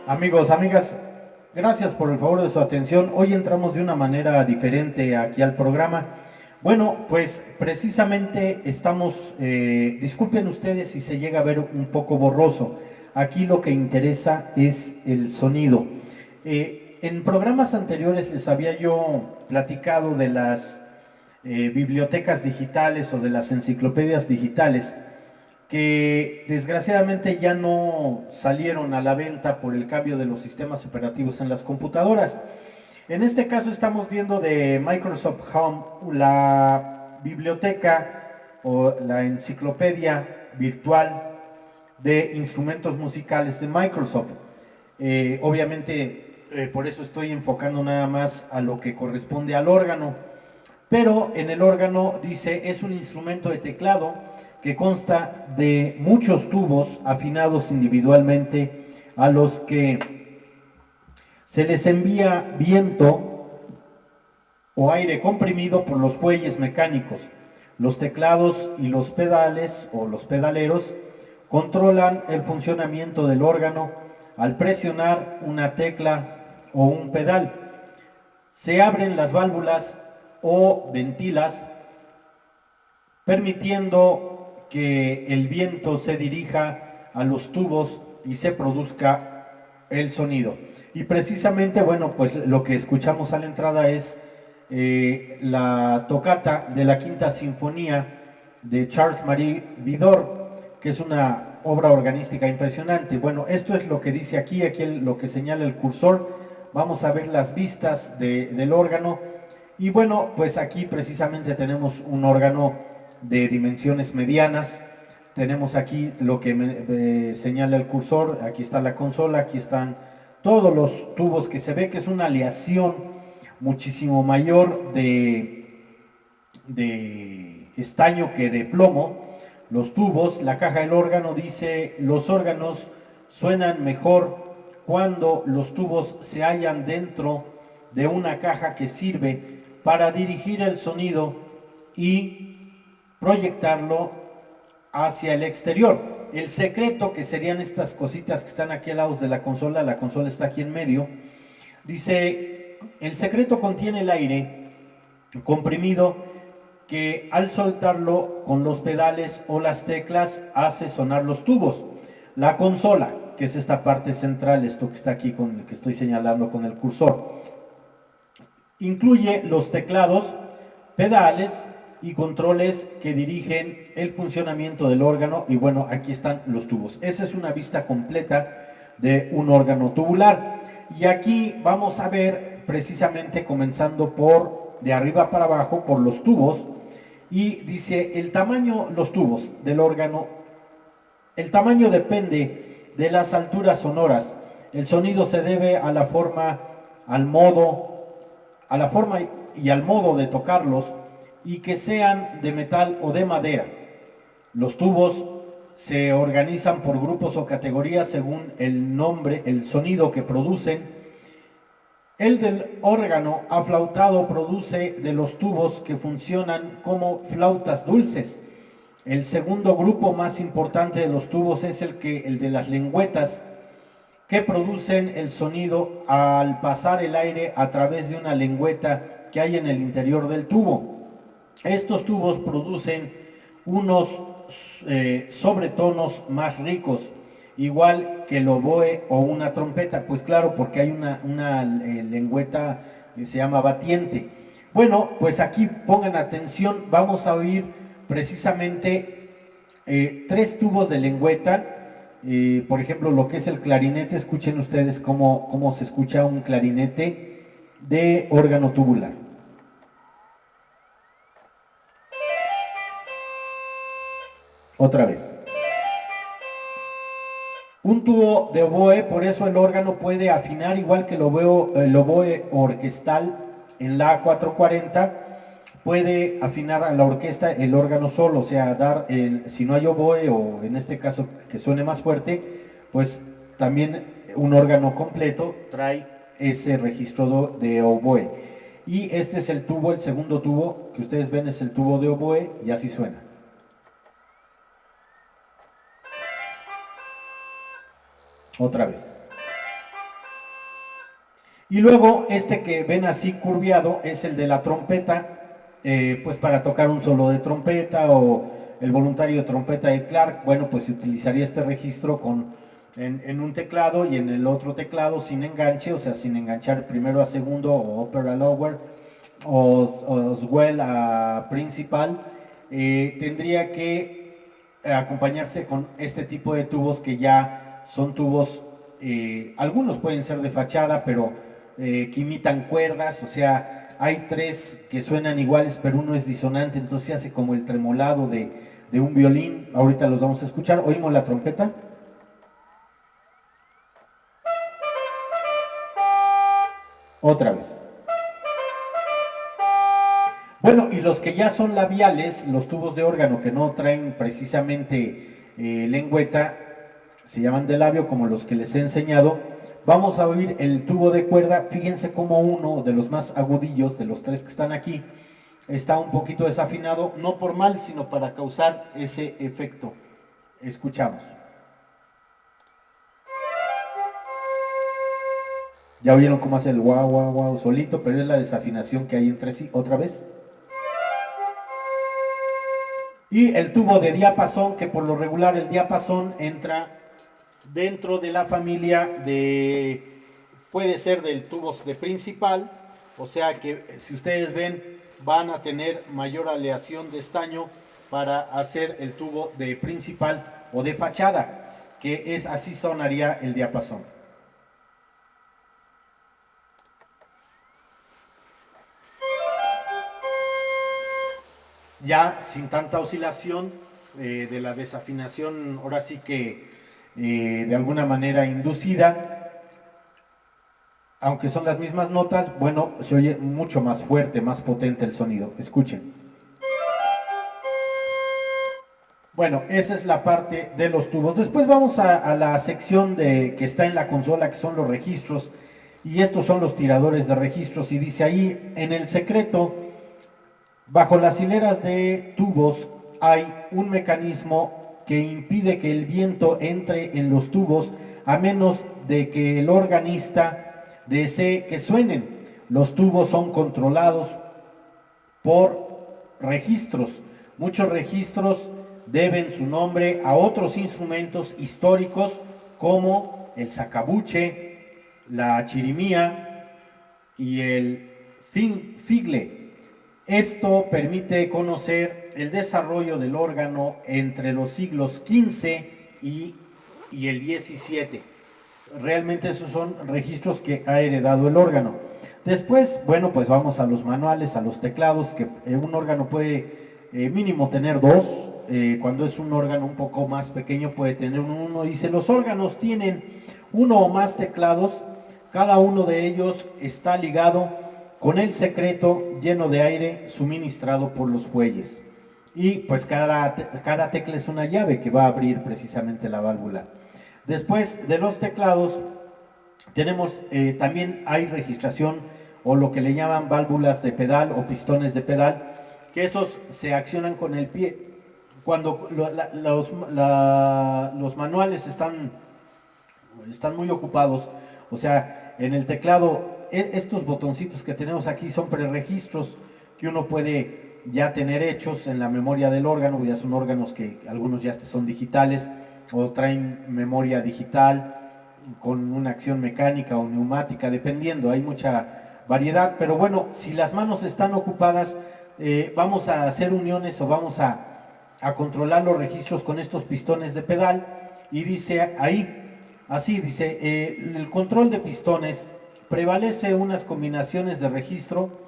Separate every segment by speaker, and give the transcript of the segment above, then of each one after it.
Speaker 1: Amigos, amigas, gracias por el favor de su atención. Hoy entramos de una manera diferente aquí al programa. Bueno, pues precisamente estamos, disculpen ustedes si se llega a ver un poco borroso. Aquí lo que interesa es el sonido. En programas anteriores les había yo platicado de las bibliotecas digitales o de las enciclopedias digitales que desgraciadamente ya no salieron a la venta por el cambio de los sistemas operativos en las computadoras. En este caso estamos viendo de Microsoft Home la biblioteca o la enciclopedia virtual de instrumentos musicales de Microsoft. Obviamente por eso estoy enfocando nada más a lo que corresponde al órgano, pero en el órgano dice es un instrumento de teclado que consta de muchos tubos afinados individualmente a los que se les envía viento o aire comprimido por los fuelles mecánicos. Los teclados y los pedales o los pedaleros controlan el funcionamiento del órgano al presionar una tecla o un pedal. Se abren las válvulas o ventilas permitiendo que el viento se dirija a los tubos y se produzca el sonido. Y precisamente, bueno, pues lo que escuchamos a la entrada es la tocata de la Quinta Sinfonía de Charles-Marie Widor, que es una obra organística impresionante. Bueno, esto es lo que dice aquí, lo que señala el cursor. Vamos a ver las vistas del órgano. Y bueno, pues aquí precisamente tenemos un órgano de dimensiones medianas. Tenemos aquí lo que señala el cursor, aquí está la consola, aquí están todos los tubos, que se ve que es una aleación muchísimo mayor de estaño que de plomo. Los tubos, la caja del órgano dice, los órganos suenan mejor cuando los tubos se hallan dentro de una caja que sirve para dirigir el sonido y proyectarlo hacia el exterior. El secreto, que serían estas cositas que están aquí al lado de la consola está aquí en medio, dice, el secreto contiene el aire comprimido que al soltarlo con los pedales o las teclas hace sonar los tubos. La consola, que es esta parte central, esto que está aquí con el que estoy señalando con el cursor, incluye los teclados, pedales y controles que dirigen el funcionamiento del órgano. Y bueno, aquí están los tubos. Esa es una vista completa de un órgano tubular. Y aquí vamos a ver precisamente comenzando por de arriba para abajo por los tubos. Y dice el tamaño, los tubos del órgano, el tamaño depende de las alturas sonoras. El sonido se debe a la forma, al modo, a la forma y al modo de tocarlos, y que sean de metal o de madera. Los tubos se organizan por grupos o categorías según el nombre, el sonido que producen. El del órgano aflautado produce de los tubos que funcionan como flautas dulces. El segundo grupo más importante de los tubos es el de las lengüetas, que producen el sonido al pasar el aire a través de una lengüeta que hay en el interior del tubo. Estos tubos producen unos sobretonos más ricos, igual que el oboe o una trompeta, pues claro, porque hay una lengüeta que se llama batiente. Bueno, pues aquí pongan atención, vamos a oír precisamente tres tubos de lengüeta. Por ejemplo, lo que es el clarinete, escuchen ustedes cómo se escucha un clarinete de órgano tubular. Otra vez. Un tubo de oboe, por eso el órgano puede afinar igual que el oboe orquestal en la A440, puede afinar a la orquesta el órgano solo, o sea, si no hay oboe o en este caso que suene más fuerte, pues también un órgano completo trae ese registro de oboe. Y este es el tubo, el segundo tubo que ustedes ven es el tubo de oboe y así suena. Otra vez. Y luego este que ven así curviado es el de la trompeta, pues para tocar un solo de trompeta o el voluntario de trompeta de Clark, bueno, pues se utilizaría este registro en un teclado y en el otro teclado sin enganche, o sea, sin enganchar primero a segundo o upper a lower o swell a principal, tendría que acompañarse con este tipo de tubos que ya son tubos, algunos pueden ser de fachada, pero que imitan cuerdas, o sea, hay tres que suenan iguales, pero uno es disonante, entonces se hace como el tremolado de un violín. Ahorita los vamos a escuchar. Oímos la trompeta. Otra vez. Bueno, y los que ya son labiales, los tubos de órgano que no traen precisamente lengüeta, se llaman de labio, como los que les he enseñado. Vamos a oír el tubo de cuerda. Fíjense cómo uno de los más agudillos, de los tres que están aquí, está un poquito desafinado, no por mal, sino para causar ese efecto. Escuchamos. Ya oyeron cómo hace el guau, guau, guau solito, pero es la desafinación que hay entre sí. Otra vez. Y el tubo de diapasón, que por lo regular el diapasón entra dentro de la familia de, puede ser del tubo de principal, o sea que si ustedes ven van a tener mayor aleación de estaño para hacer el tubo de principal o de fachada, que es así sonaría el diapasón. Ya sin tanta oscilación de la desafinación, ahora sí que de alguna manera inducida, aunque son las mismas notas, bueno, se oye mucho más fuerte, más potente el sonido. Escuchen. Bueno, esa es la parte de los tubos. Después vamos a la sección que está en la consola, que son los registros, y estos son los tiradores de registros, y dice ahí, en el secreto, bajo las hileras de tubos hay un mecanismo que impide que el viento entre en los tubos a menos de que el organista desee que suenen. Los tubos son controlados por registros. Muchos registros deben su nombre a otros instrumentos históricos como el sacabuche, la chirimía y el figle. Esto permite conocer el desarrollo del órgano entre los siglos XV y el XVII. Realmente esos son registros que ha heredado el órgano. Después, bueno, pues vamos a los manuales, a los teclados, que un órgano puede mínimo tener dos, cuando es un órgano un poco más pequeño puede tener uno. Dice, los órganos tienen uno o más teclados, cada uno de ellos está ligado con el secreto lleno de aire suministrado por los fuelles. Y pues cada tecla es una llave que va a abrir precisamente la válvula. Después de los teclados, tenemos también hay registración o lo que le llaman válvulas de pedal o pistones de pedal, que esos se accionan con el pie. Cuando los manuales están muy ocupados, o sea, en el teclado, estos botoncitos que tenemos aquí son preregistros que uno puede ya tener hechos en la memoria del órgano, ya son órganos que algunos ya son digitales o traen memoria digital con una acción mecánica o neumática, dependiendo, hay mucha variedad, pero bueno, si las manos están ocupadas, vamos a hacer uniones o vamos a controlar los registros con estos pistones de pedal, y dice ahí, así dice, el control de pistones prevalece unas combinaciones de registro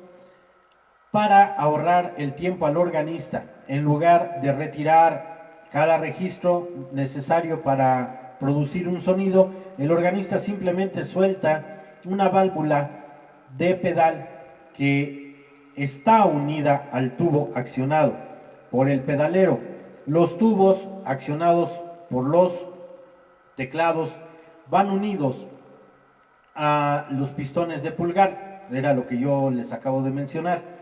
Speaker 1: para ahorrar el tiempo al organista, en lugar de retirar cada registro necesario para producir un sonido, el organista simplemente suelta una válvula de pedal que está unida al tubo accionado por el pedalero. Los tubos accionados por los teclados van unidos a los pistones de pulgar, era lo que yo les acabo de mencionar.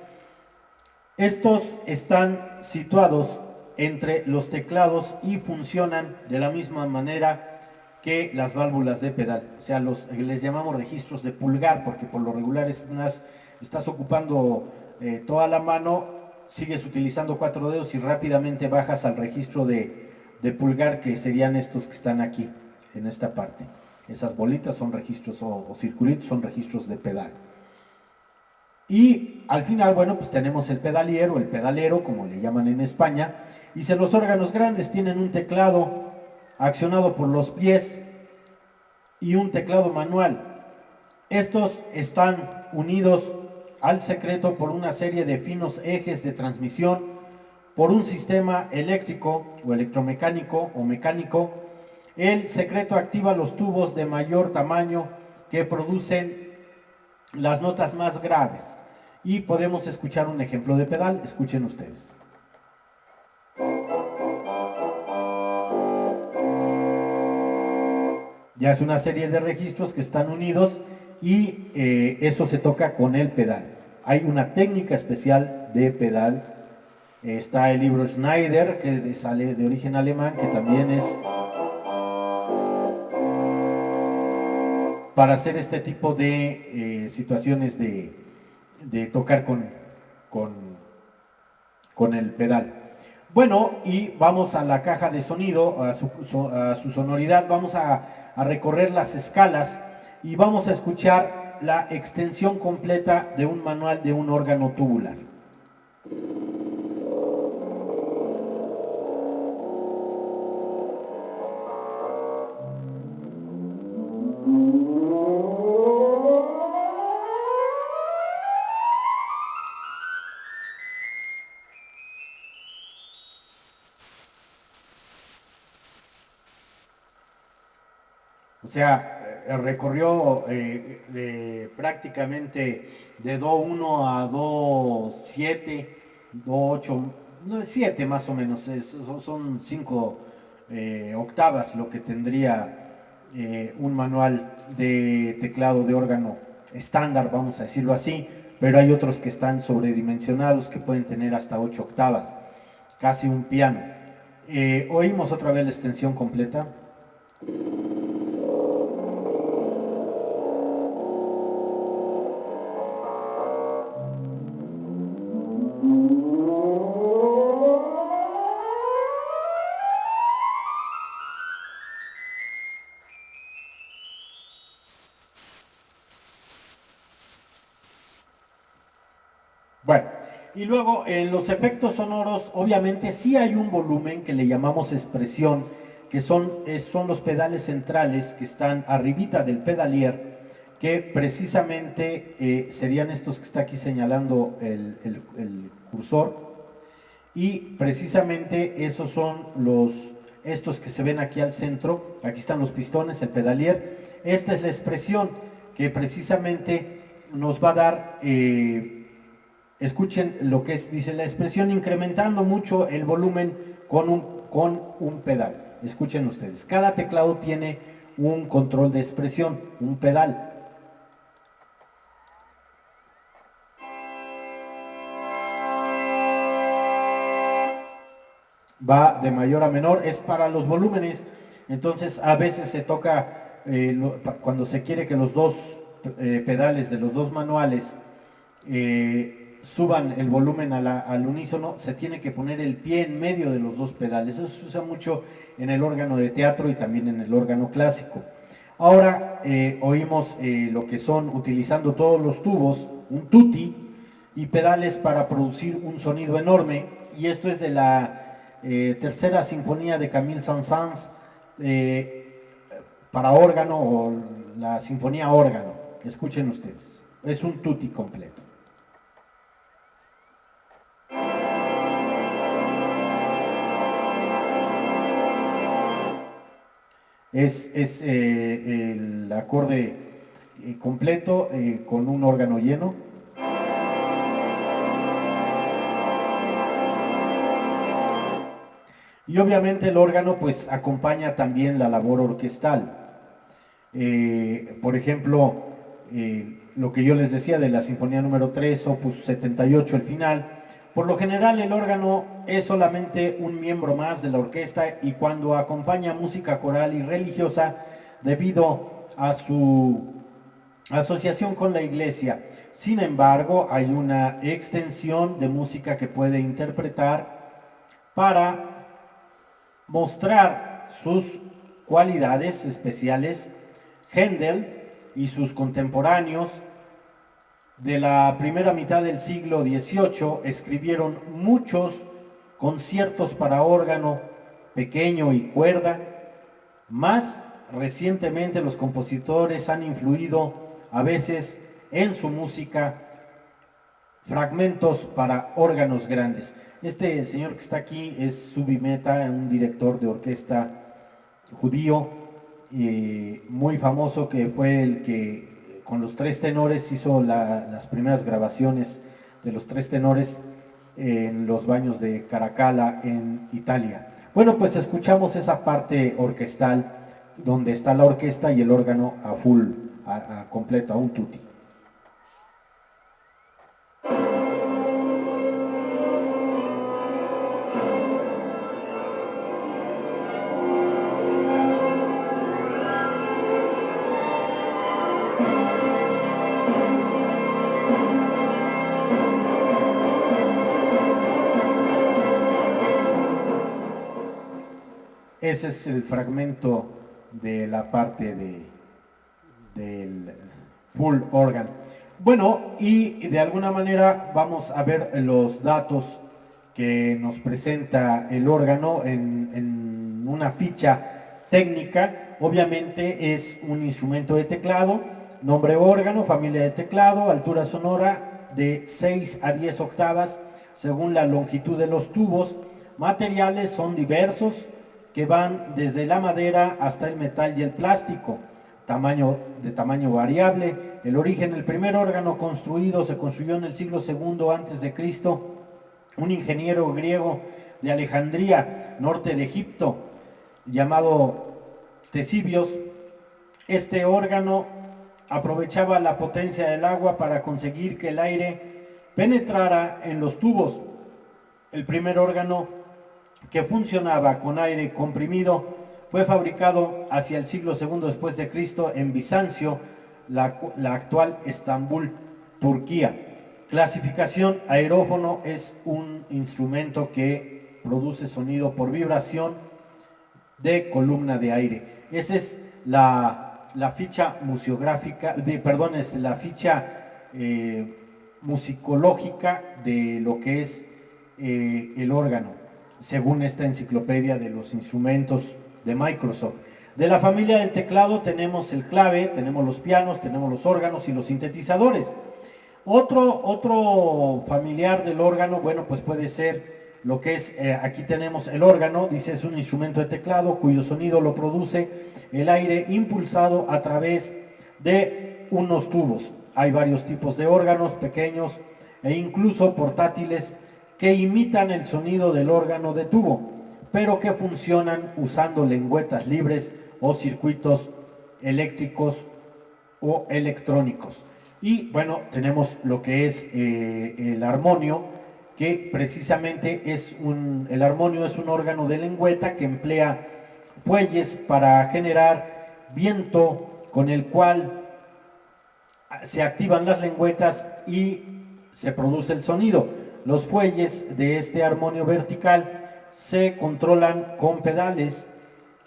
Speaker 1: Estos están situados entre los teclados y funcionan de la misma manera que las válvulas de pedal. O sea, les llamamos registros de pulgar, porque por lo regular estás ocupando toda la mano, sigues utilizando 4 dedos y rápidamente bajas al registro de pulgar, que serían estos que están aquí, en esta parte. Esas bolitas son registros, o circulitos son registros de pedal. Y al final, bueno, pues tenemos el pedalier o el pedalero, como le llaman en España. Y los órganos grandes tienen un teclado accionado por los pies y un teclado manual. Estos están unidos al secreto por una serie de finos ejes de transmisión, por un sistema eléctrico o electromecánico o mecánico. El secreto activa los tubos de mayor tamaño que producen las notas más graves. Y podemos escuchar un ejemplo de pedal. Escuchen ustedes. Ya es una serie de registros que están unidos y eso se toca con el pedal. Hay una técnica especial de pedal. Está el libro Schneider, que sale de origen alemán, que también es para hacer este tipo de situaciones de tocar con el pedal. Bueno, y vamos a la caja de sonido, a su sonoridad. Vamos a recorrer las escalas y vamos a escuchar la extensión completa de un manual de un órgano tubular. O sea, recorrió prácticamente de Do1 a Do7, Do8, no, 7 más o menos, son 5 octavas lo que tendría un manual de teclado de órgano estándar, vamos a decirlo así, pero hay otros que están sobredimensionados que pueden tener hasta 8 octavas, casi un piano. Oímos otra vez la extensión completa. Bueno, y luego en los efectos sonoros, obviamente sí hay un volumen que le llamamos expresión, que son los pedales centrales que están arribita del pedalier, que precisamente serían estos que está aquí señalando el cursor, y precisamente esos son estos que se ven aquí al centro. Aquí están los pistones, el pedalier. Esta es la expresión que precisamente nos va a dar... escuchen lo que dice la expresión, incrementando mucho el volumen con un pedal. Escuchen ustedes, cada teclado tiene un control de expresión, un pedal. Va de mayor a menor, es para los volúmenes. Entonces a veces se toca, cuando se quiere que los dos pedales de los dos manuales suban el volumen al unísono, se tiene que poner el pie en medio de los dos pedales. Eso se usa mucho en el órgano de teatro y también en el órgano clásico. Ahora oímos lo que son, utilizando todos los tubos, un tutti y pedales para producir un sonido enorme. Y esto es de la tercera sinfonía de Camille Saint-Saëns para órgano, o la sinfonía órgano. Escuchen ustedes, es un tutti completo. Es el acorde completo con un órgano lleno. Y obviamente el órgano pues acompaña también la labor orquestal. Por ejemplo, lo que yo les decía de la Sinfonía número 3, opus 78, el final. Por lo general el órgano es solamente un miembro más de la orquesta, y cuando acompaña música coral y religiosa debido a su asociación con la iglesia. Sin embargo, hay una extensión de música que puede interpretar para mostrar sus cualidades especiales. Händel y sus contemporáneos de la primera mitad del siglo XVIII escribieron muchos conciertos para órgano pequeño y cuerda. Más recientemente los compositores han influido a veces en su música fragmentos para órganos grandes. Este señor que está aquí es Zubin Mehta, un director de orquesta judío muy famoso, que fue el que con los tres tenores hizo las primeras grabaciones de los tres tenores en los baños de Caracalla en Italia. Bueno, pues escuchamos esa parte orquestal donde está la orquesta y el órgano a full, a completo, a un tutti. Ese es el fragmento de la parte del full organ. Bueno, y de alguna manera vamos a ver los datos que nos presenta el órgano en una ficha técnica. Obviamente es un instrumento de teclado, nombre órgano, familia de teclado, altura sonora de 6 a 10 octavas según la longitud de los tubos. Materiales son diversos, que van desde la madera hasta el metal y el plástico, de tamaño variable. El origen, el primer órgano construido se construyó en el siglo II a.C., un ingeniero griego de Alejandría, norte de Egipto, llamado Ctesibios. Este órgano aprovechaba la potencia del agua para conseguir que el aire penetrara en los tubos. El primer órgano que funcionaba con aire comprimido fue fabricado hacia el siglo II después de Cristo en Bizancio, la actual Estambul, Turquía. Clasificación: aerófono es un instrumento que produce sonido por vibración de columna de aire. Esa es la ficha museográfica, la ficha musicológica de lo que es el órgano, según esta enciclopedia de los instrumentos de Microsoft. De la familia del teclado tenemos el clave, tenemos los pianos, tenemos los órganos y los sintetizadores. Otro familiar del órgano, bueno, pues puede ser lo que es, aquí tenemos el órgano, dice es un instrumento de teclado cuyo sonido lo produce el aire impulsado a través de unos tubos. Hay varios tipos de órganos, pequeños e incluso portátiles, que imitan el sonido del órgano de tubo, pero que funcionan usando lengüetas libres o circuitos eléctricos o electrónicos. Y bueno, tenemos lo que es el armonio, que precisamente el armonio es un órgano de lengüeta que emplea fuelles para generar viento, con el cual se activan las lengüetas y se produce el sonido. Los fuelles de este armonio vertical se controlan con pedales.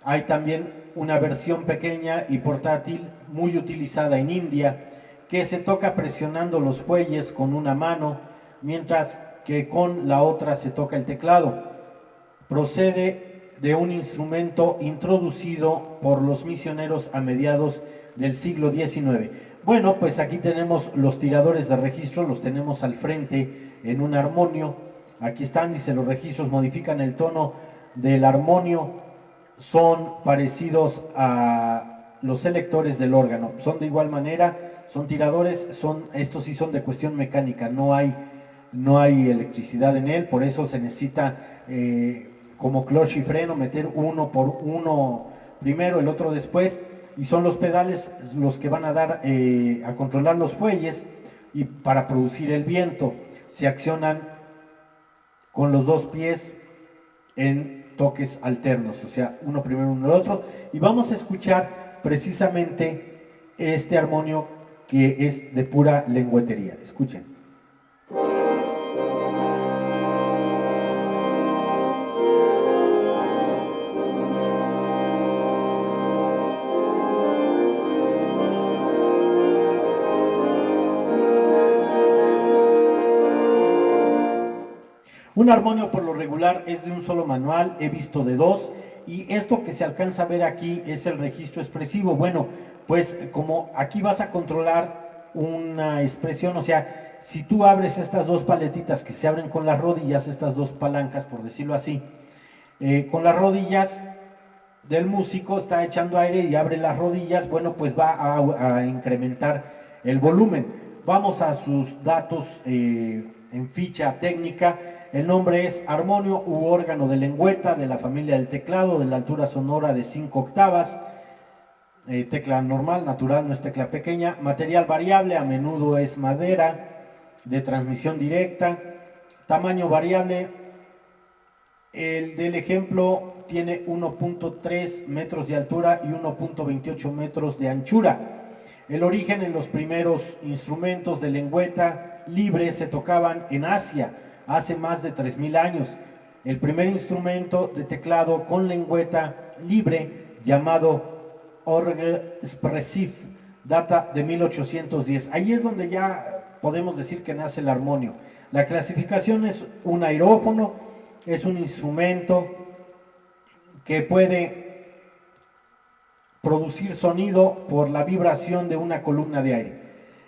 Speaker 1: Hay también una versión pequeña y portátil muy utilizada en India, que se toca presionando los fuelles con una mano, mientras que con la otra se toca el teclado. Procede de un instrumento introducido por los misioneros a mediados del siglo XIX. Bueno, pues aquí tenemos los tiradores de registro, los tenemos al frente en un armonio. Aquí están, dice, los registros modifican el tono del armonio, son parecidos a los selectores del órgano, son de igual manera, son tiradores, estos sí son de cuestión mecánica, no hay electricidad en él, por eso se necesita como clutch y freno, meter uno por uno primero, el otro después, y son los pedales los que van a dar a controlar los fuelles y para producir el viento. Se accionan con los dos pies en toques alternos, o sea, uno primero, uno el otro, y vamos a escuchar precisamente este armonio que es de pura lengüetería. Escuchen. Un armonio por lo regular es de un solo manual, he visto de dos, y esto que se alcanza a ver aquí es el registro expresivo. Bueno, pues como aquí vas a controlar una expresión, o sea, si tú abres estas dos paletitas que se abren con las rodillas, estas dos palancas, por decirlo así, con las rodillas del músico está echando aire y abre las rodillas, bueno, pues va a incrementar el volumen. Vamos a sus datos en ficha técnica. El nombre es armonio u órgano de lengüeta de la familia del teclado, de la altura sonora de 5 octavas, tecla normal, natural, no es tecla pequeña, material variable, a menudo es madera, de transmisión directa, tamaño variable. El del ejemplo tiene 1.3 metros de altura y 1.28 metros de anchura. El origen en los primeros instrumentos de lengüeta libre se tocaban en Asia hace más de 3000 años. El primer instrumento de teclado con lengüeta libre, llamado Orgue Expressif, data de 1810. Ahí es donde ya podemos decir que nace el armonio. La clasificación es un aerófono, es un instrumento que puede producir sonido por la vibración de una columna de aire.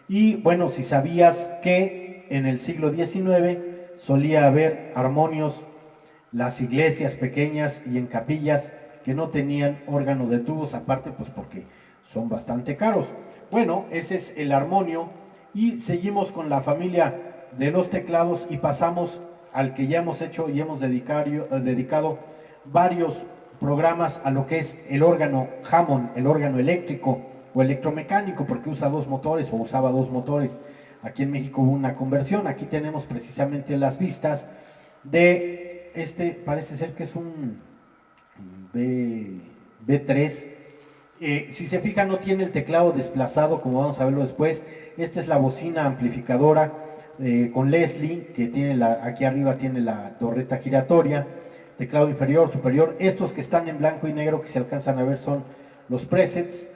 Speaker 1: Y bueno, si sabías que en el siglo XIX solía haber armonios, las iglesias pequeñas y en capillas que no tenían órgano de tubos, aparte pues porque son bastante caros. Bueno, ese es el armonio, y seguimos con la familia de los teclados y pasamos al que ya hemos hecho y hemos dedicado varios programas a lo que es el órgano Hammond, el órgano eléctrico o electromecánico, porque usa dos motores o usaba dos motores. Aquí en México hubo una conversión. Aquí tenemos precisamente las vistas de este, parece ser que es un B3. Si se fijan, no tiene el teclado desplazado, como vamos a verlo después. Esta es la bocina amplificadora con Leslie, que tiene aquí arriba tiene la torreta giratoria, teclado inferior, superior. Estos que están en blanco y negro que se alcanzan a ver son los presets,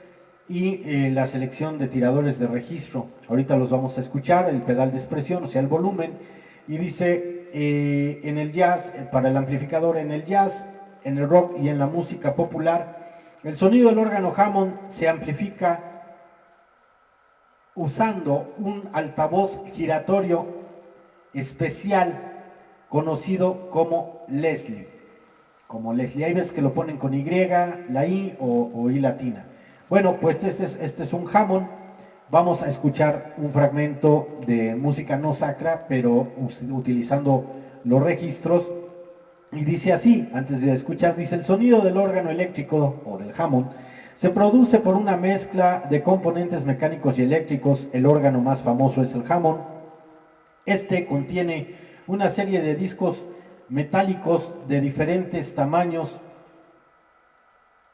Speaker 1: y la selección de tiradores de registro. Ahorita los vamos a escuchar, el pedal de expresión, o sea, el volumen, y dice en el jazz, para el amplificador, en el jazz, en el rock y en la música popular, el sonido del órgano Hammond se amplifica usando un altavoz giratorio especial conocido como Leslie. Ahí ves que lo ponen con Y, la I o I latina. Bueno, pues este es un Hammond. Vamos a escuchar un fragmento de música no sacra, pero utilizando los registros. Y dice así, antes de escuchar, dice: el sonido del órgano eléctrico o del Hammond se produce por una mezcla de componentes mecánicos y eléctricos. El órgano más famoso es el Hammond. Este contiene una serie de discos metálicos de diferentes tamaños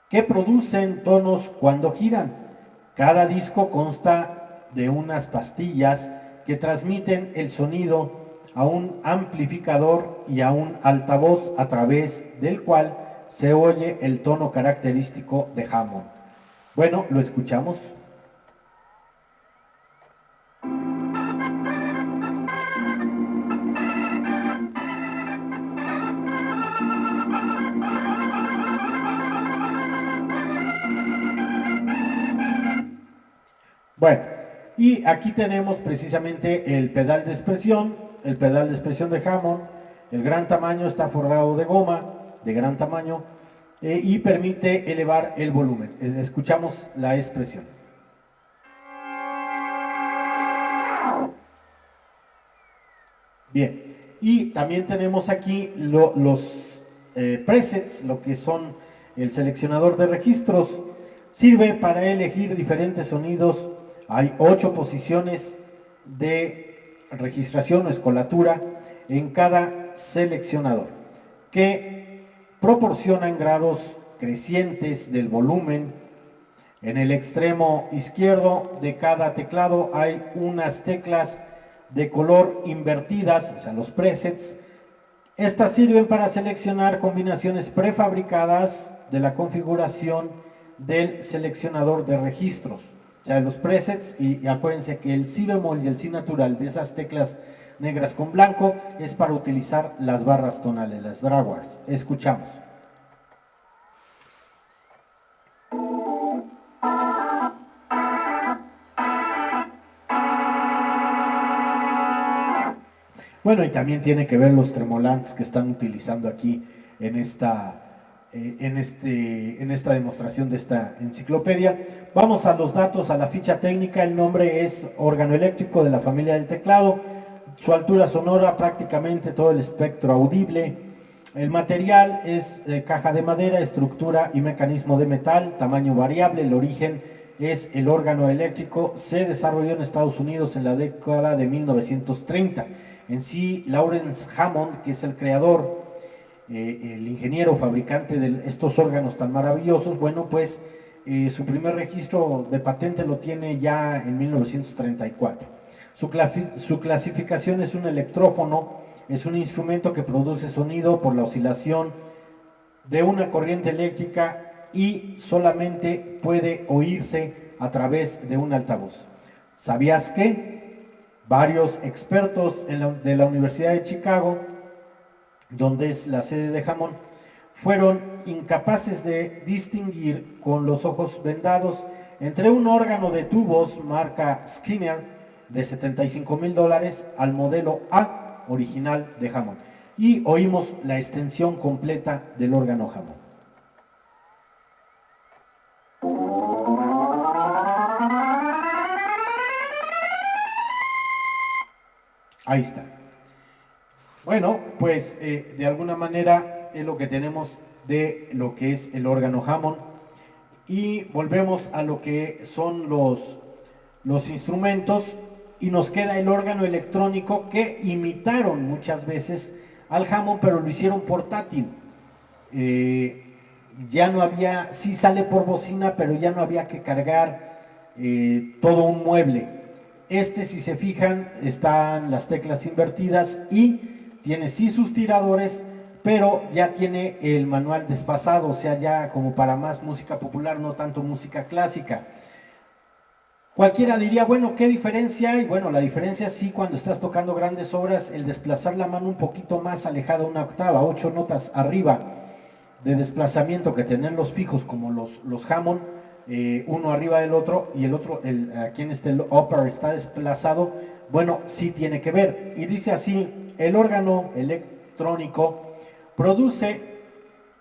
Speaker 1: que producen tonos cuando giran. Cada disco consta de unas pastillas que transmiten el sonido a un amplificador y a un altavoz, a través del cual se oye el tono característico de Hammond. Bueno, lo escuchamos. Bueno, y aquí tenemos precisamente el pedal de expresión de Hammond. El gran tamaño está forrado de goma, de gran tamaño, y permite elevar el volumen. Escuchamos la expresión. Bien, y también tenemos aquí los presets, lo que son el seleccionador de registros. Sirve para elegir diferentes sonidos. Hay 8 posiciones de registración o escolatura en cada seleccionador, que proporcionan grados crecientes del volumen En el extremo izquierdo de cada teclado hay unas teclas de color invertidas, o sea, los presets. Estas sirven para seleccionar combinaciones prefabricadas de la configuración del seleccionador de registros. O sea, los presets, y acuérdense que el si bemol y el si natural de esas teclas negras con blanco es para utilizar las barras tonales, las drawbars. Escuchamos. Bueno, y también tiene que ver los tremolantes que están utilizando aquí en esta demostración de esta enciclopedia. Vamos a los datos, a la ficha técnica. El nombre es órgano eléctrico de la familia del teclado. Su altura sonora, prácticamente todo el espectro audible. El material es caja de madera, estructura y mecanismo de metal, tamaño variable. El origen es el órgano eléctrico. Se desarrolló en Estados Unidos en la década de 1930. En sí, Lawrence Hammond, que es el creador, el ingeniero fabricante de estos órganos tan maravillosos, bueno, pues su primer registro de patente lo tiene ya en 1934. Su clasificación es un electrófono, es un instrumento que produce sonido por la oscilación de una corriente eléctrica y solamente puede oírse a través de un altavoz. ¿Sabías que varios expertos de la Universidad de Chicago, donde es la sede de Hammond, fueron incapaces de distinguir con los ojos vendados entre un órgano de tubos marca Skinner de $75,000 al modelo A original de Hammond? Y oímos la extensión completa del órgano Hammond. Ahí está. Bueno, pues de alguna manera es lo que tenemos de lo que es el órgano Hammond. Y volvemos a lo que son los instrumentos y nos queda el órgano electrónico, que imitaron muchas veces al Hammond, pero lo hicieron portátil. Ya no había, sí sale por bocina, pero ya no había que cargar todo un mueble. Si se fijan, están las teclas invertidas y tiene sí sus tiradores, pero ya tiene el manual desfasado, o sea, ya como para más música popular, no tanto música clásica. Cualquiera diría, bueno, ¿qué diferencia hay? Bueno, la diferencia sí, cuando estás tocando grandes obras, el desplazar la mano un poquito más alejada, una octava, 8 notas arriba de desplazamiento que tener los fijos como los Hammond, uno arriba del otro, y el otro, aquí en el upper está desplazado, bueno, sí tiene que ver. Y dice así: el órgano electrónico produce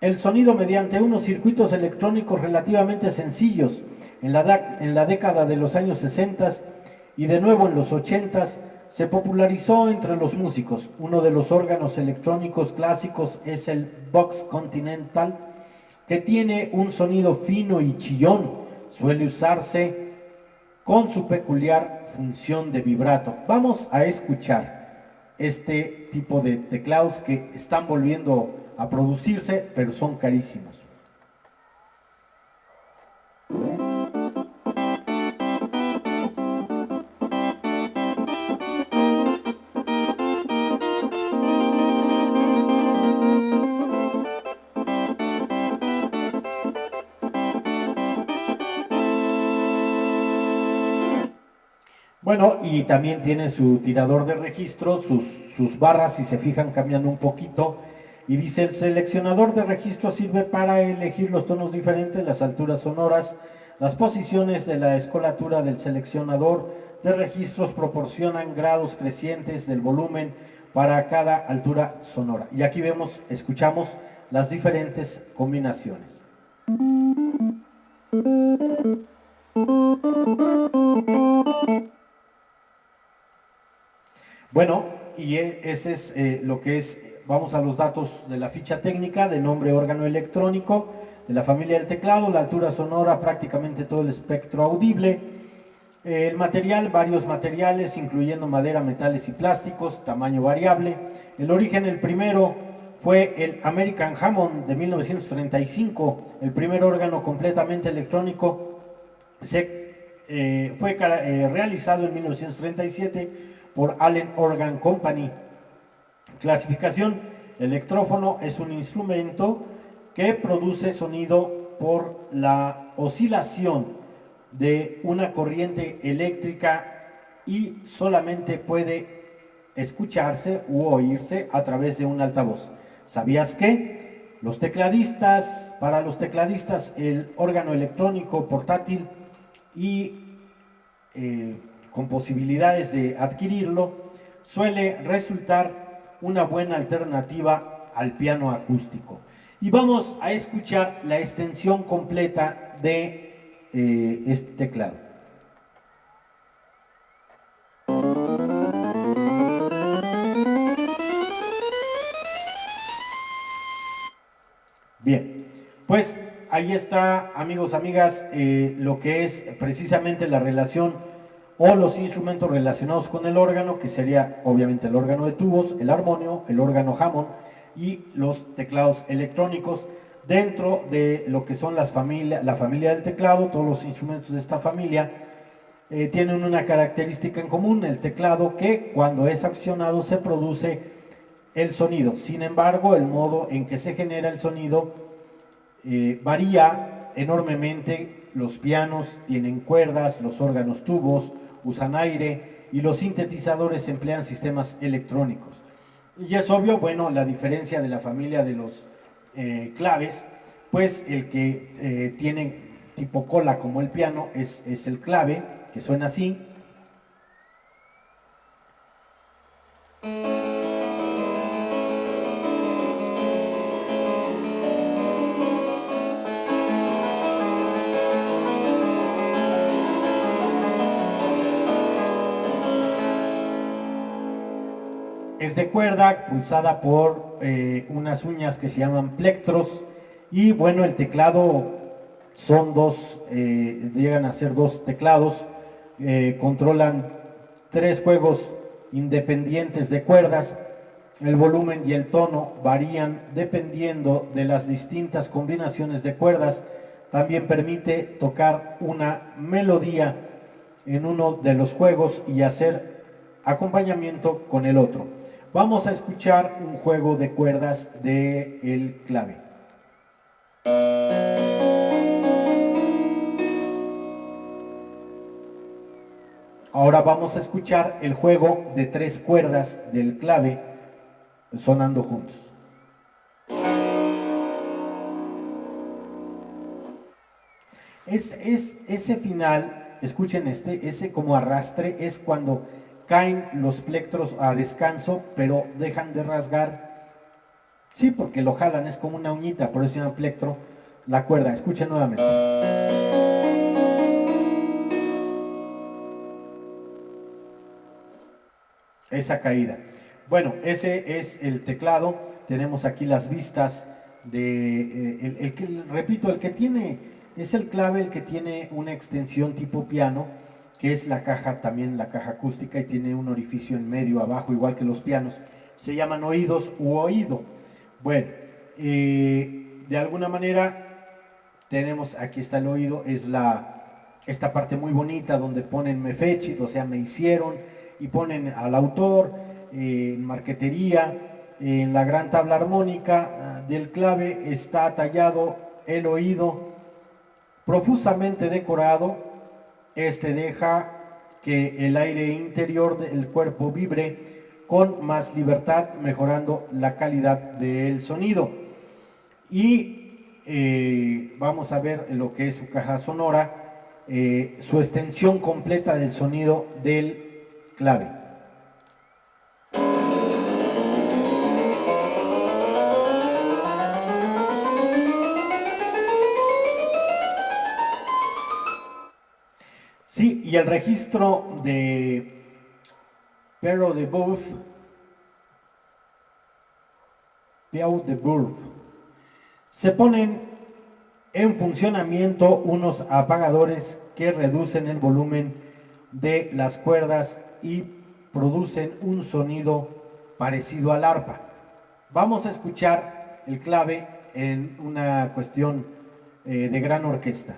Speaker 1: el sonido mediante unos circuitos electrónicos relativamente sencillos. En la década de los años 60 y de nuevo en los 80 se popularizó entre los músicos. Uno de los órganos electrónicos clásicos es el Vox Continental, que tiene un sonido fino y chillón. Suele usarse con su peculiar función de vibrato. Vamos a escuchar este tipo de teclados que están volviendo a producirse, pero son carísimos. Bueno, y también tiene su tirador de registro, sus barras, si se fijan, cambian un poquito. Y dice: el seleccionador de registro sirve para elegir los tonos diferentes, las alturas sonoras. Las posiciones de la escolatura del seleccionador de registros proporcionan grados crecientes del volumen para cada altura sonora. Y aquí escuchamos las diferentes combinaciones. Bueno, y ese es lo que es. Vamos a los datos de la ficha técnica: de nombre órgano electrónico, de la familia del teclado, la altura sonora, prácticamente todo el espectro audible. El material, varios materiales, incluyendo madera, metales y plásticos, tamaño variable. El origen, el primero, fue el American Hammond de 1935, el primer órgano completamente electrónico Fue realizado en 1937 por Allen Organ Company. Clasificación: electrófono es un instrumento que produce sonido por la oscilación de una corriente eléctrica y solamente puede escucharse u oírse a través de un altavoz. ¿Sabías que para los tecladistas, el órgano electrónico portátil y con posibilidades de adquirirlo, suele resultar una buena alternativa al piano acústico? Y vamos a escuchar la extensión completa de este teclado. Bien, pues ahí está, amigos, amigas, lo que es precisamente la relación o los instrumentos relacionados con el órgano, que sería obviamente el órgano de tubos, el armonio, el órgano Hammond y los teclados electrónicos. Dentro de lo que son la familia del teclado, todos los instrumentos de esta familia tienen una característica en común: el teclado, que cuando es accionado se produce el sonido. Sin embargo, el modo en que se genera el sonido varía enormemente. Los pianos tienen cuerdas, los órganos tubos usan aire y los sintetizadores emplean sistemas electrónicos. Y es obvio, bueno, la diferencia de la familia de los claves, pues el que tiene tipo cola como el piano es el clave, que suena así. Es de cuerda, pulsada por unas uñas que se llaman plectros. Y bueno, el teclado son llegan a ser dos teclados, controlan 3 juegos independientes de cuerdas. El volumen y el tono varían dependiendo de las distintas combinaciones de cuerdas. También permite tocar una melodía en uno de los juegos y hacer acompañamiento con el otro. Vamos a escuchar un juego de cuerdas del clave. Ahora vamos a escuchar el juego de 3 cuerdas del clave sonando juntos. Ese final, escuchen ese como arrastre, es cuando caen los plectros a descanso, pero dejan de rasgar. Sí, porque lo jalan, es como una uñita, por eso se llama plectro, la cuerda. Escuchen nuevamente. Esa caída. Bueno, ese es el teclado. Tenemos aquí las vistas de repito, el que tiene, es el clave, el que tiene una extensión tipo piano, que es la caja, también la caja acústica, y tiene un orificio en medio, abajo, igual que los pianos. Se llaman oídos u oído. Bueno, de alguna manera tenemos, aquí está el oído, es esta parte muy bonita donde ponen me fecit, o sea, me hicieron, y ponen al autor en marquetería. En la gran tabla armónica del clave está tallado el oído profusamente decorado. Este deja que el aire interior del cuerpo vibre con más libertad, mejorando la calidad del sonido. Y vamos a ver lo que es su caja sonora, su extensión completa del sonido del clave. Sí, y el registro de Pierrot de Boeuf, se ponen en funcionamiento unos apagadores que reducen el volumen de las cuerdas y producen un sonido parecido al arpa. Vamos a escuchar el clave en una cuestión de gran orquesta.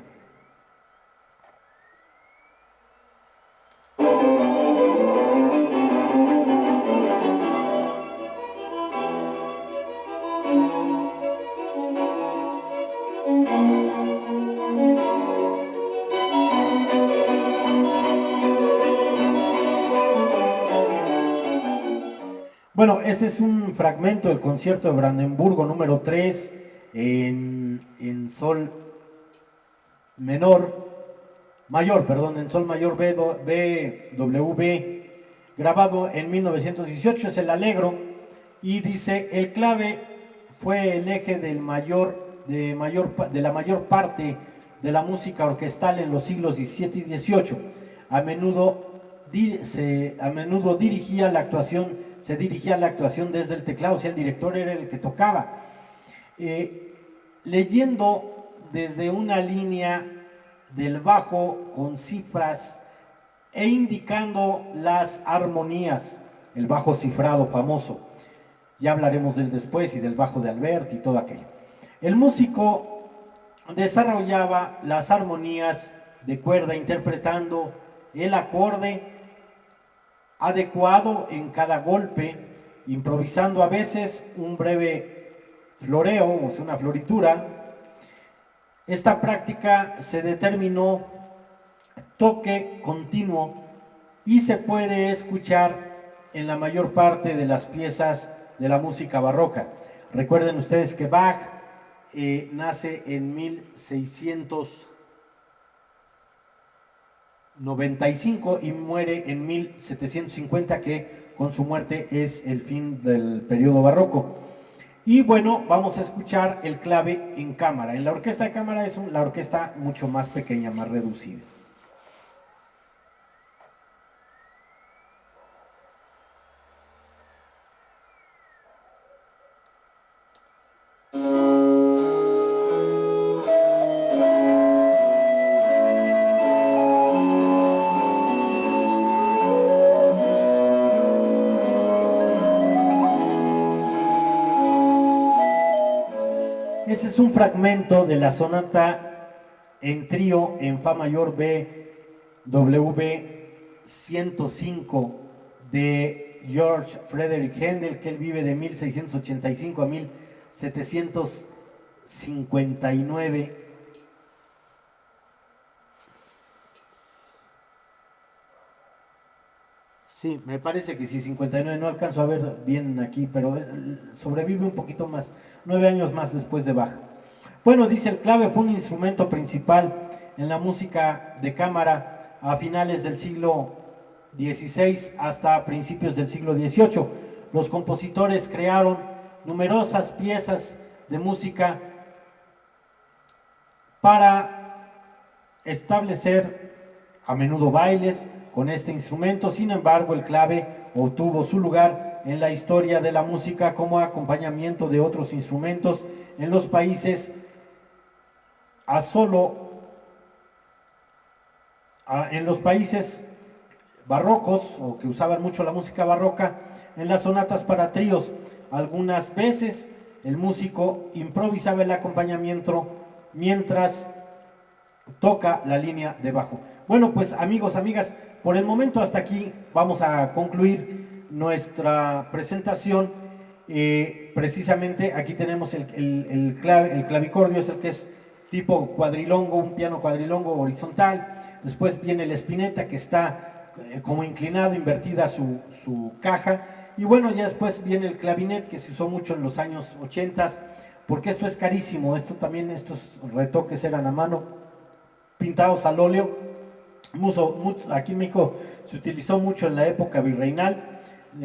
Speaker 1: Bueno, ese es un fragmento del concierto de Brandenburgo número 3 en sol mayor, en sol mayor BWV, grabado en 1918, es el Allegro, y dice, el clave fue el eje de la mayor parte de la música orquestal en los siglos XVII y XVIII. A menudo dirigía la actuación, se dirigía la actuación desde el teclado, o sea, el director era el que tocaba. Leyendo desde una línea del bajo con cifras e indicando las armonías, el bajo cifrado famoso. Ya hablaremos del después y del bajo de Albert y todo aquello. El músico desarrollaba las armonías de cuerda interpretando el acorde adecuado en cada golpe, improvisando a veces un breve floreo, o sea, una floritura. Esta práctica se determinó toque continuo y se puede escuchar en la mayor parte de las piezas de la música barroca. Recuerden ustedes que Bach nace en 1695 y muere en 1750, que con su muerte es el fin del periodo barroco. Y bueno, vamos a escuchar el clave en cámara. En la orquesta de cámara es la orquesta mucho más pequeña, más reducida. Ese es un fragmento de la sonata en trío en fa mayor BWV 105 de George Frederick Händel, que él vive de 1685 a 1759. Sí, me parece que sí, 59, no alcanzo a ver bien aquí, pero sobrevive un poquito más, 9 años más después de Bach. Bueno, dice, el clave fue un instrumento principal en la música de cámara a finales del siglo XVI hasta principios del siglo XVIII. Los compositores crearon numerosas piezas de música para establecer a menudo bailes con este instrumento. Sin embargo, el clave obtuvo su lugar en la historia de la música como acompañamiento de otros instrumentos en los países en los países barrocos, o que usaban mucho la música barroca, en las sonatas para tríos. Algunas veces el músico improvisaba el acompañamiento mientras toca la línea de bajo. Bueno, pues amigos, amigas, por el momento hasta aquí vamos a concluir nuestra presentación. Precisamente aquí tenemos el clavicordio, es el que es tipo cuadrilongo, un piano cuadrilongo horizontal. Después viene el espineta, que está como inclinado, invertida su caja. Y bueno, ya después viene el clavinet, que se usó mucho en los años 80, porque esto es carísimo. Estos retoques eran a mano, pintados al óleo. Aquí en México se utilizó mucho en la época virreinal,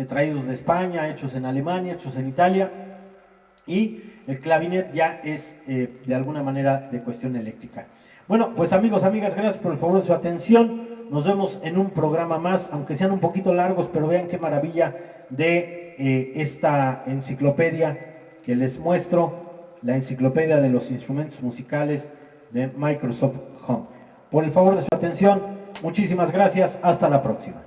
Speaker 1: traídos de España, hechos en Alemania, hechos en Italia. Y el clavinet ya es de alguna manera de cuestión eléctrica. Bueno, pues amigos, amigas, gracias por el favor de su atención. Nos vemos en un programa más, aunque sean un poquito largos, pero vean qué maravilla de esta enciclopedia que les muestro, la enciclopedia de los instrumentos musicales de Microsoft Home. Por el favor de su atención, muchísimas gracias, hasta la próxima.